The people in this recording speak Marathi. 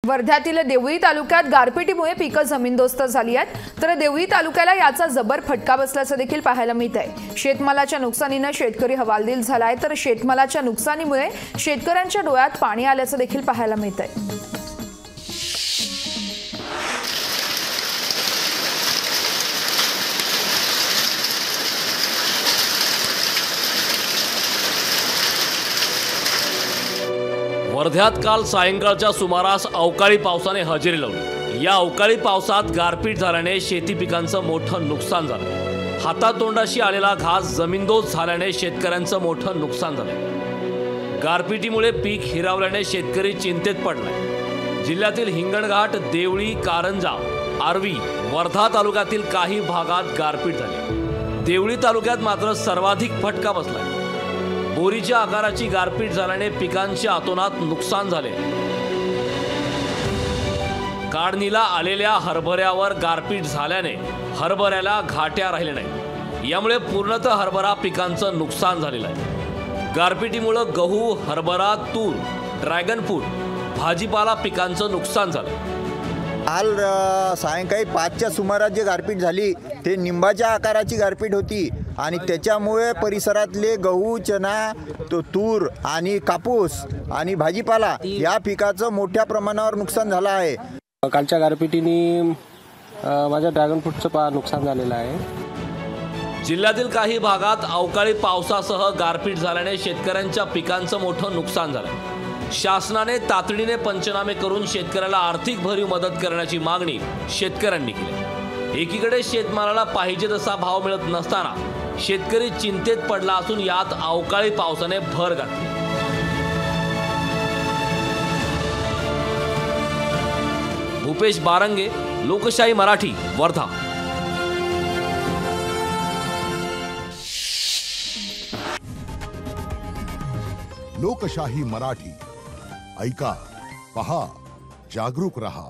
वर्ध्यातील देवळी तालुक्यात गारपिटीमुळे पिकं जमीनदोस्त झाली आहेत, तर देवळी तालुक्याला याचा जबर फटका बसल्याचं देखील पाहायला मिळत आहे। शेतमालाच्या नुकसानीने शेतकरी हवालदिल झालाय, तर शेतमालाच्या नुकसानीमुळे शेतकऱ्यांच्या डोळ्यात पाणी आल्याचं देखील पाहायला मिळत आहे। वर्ध्यात काल सायंकाळच्या सुमारास अवकाळी पावसाने हजेरी लावली। या अवकाळी पावसात गारपीट झाल्याने शेती पिकांचं मोठं नुकसान झालं। हातातोंडाशी आलेला घास जमीनदोस्त झाल्याने शेतकऱ्यांचं मोठं नुकसान झालं। गारपिटीमुळे पीक हिरावल्याने शेतकरी चिंतेत पडलाय। जिल्ह्यातील हिंगणघाट, देवळी, कारंजा, आर्वी, वर्धा तालुक्यातील काही भागात गारपीट झाली। देवळी तालुक्यात मात्र सर्वाधिक फटका बसलाय। बोरीच्या आकाराची गारपीट झाल्याने पिकांचे अतोनात नुकसान झाले। काढणीला आलेल्या हरभऱ्यावर गारपीट झाल्याने हरभऱ्याला घाट्या राहिल्या नाही। यामुळे पूर्णतः हरभरा पिकांचं नुकसान झालेलं आहे। गारपिटीमुळे गहू, हरभरा, तूर, ड्रॅगन फ्रूट, भाजीपाला पिकांचं नुकसान झालं। काल सायंकाळी 5च्या सुमारास जे गारपीट झाली ते निंबाच्या आकाराची गारपीट होती आणि त्याच्यामुळे परिसरातले गहू, चना, तूर आणि कापूस आणि भाजीपाला या पिकाचं मोठ्या प्रमाणावर नुकसान झालं आहे। कालच्या गारपिटीने माझ्या ड्रॅगन फ्रूटचं नुकसान झालेलं आहे। जिल्ह्यातील काही भागात अवकाळी पावसासह गारपीट झाल्याने शेतकऱ्यांच्या पिकांचं मोठं नुकसान झालं। शासनाने तातडीने पंचनामे करून शेतकऱ्याला आर्थिक भरीव मदत करण्याची मागणी शेतकऱ्यांनी केली। एकीकडे शेतमालाला पाहिजे तसा भाव मिळत नसताना शेतकरी चिंतेत पडला असून यात अवकाळी पावसाने भर घातली। भूपेश बारंगे, लोकशाही मराठी, वर्धा। लोकशाही मराठी, ऐका, पहा, जागरूक रहा।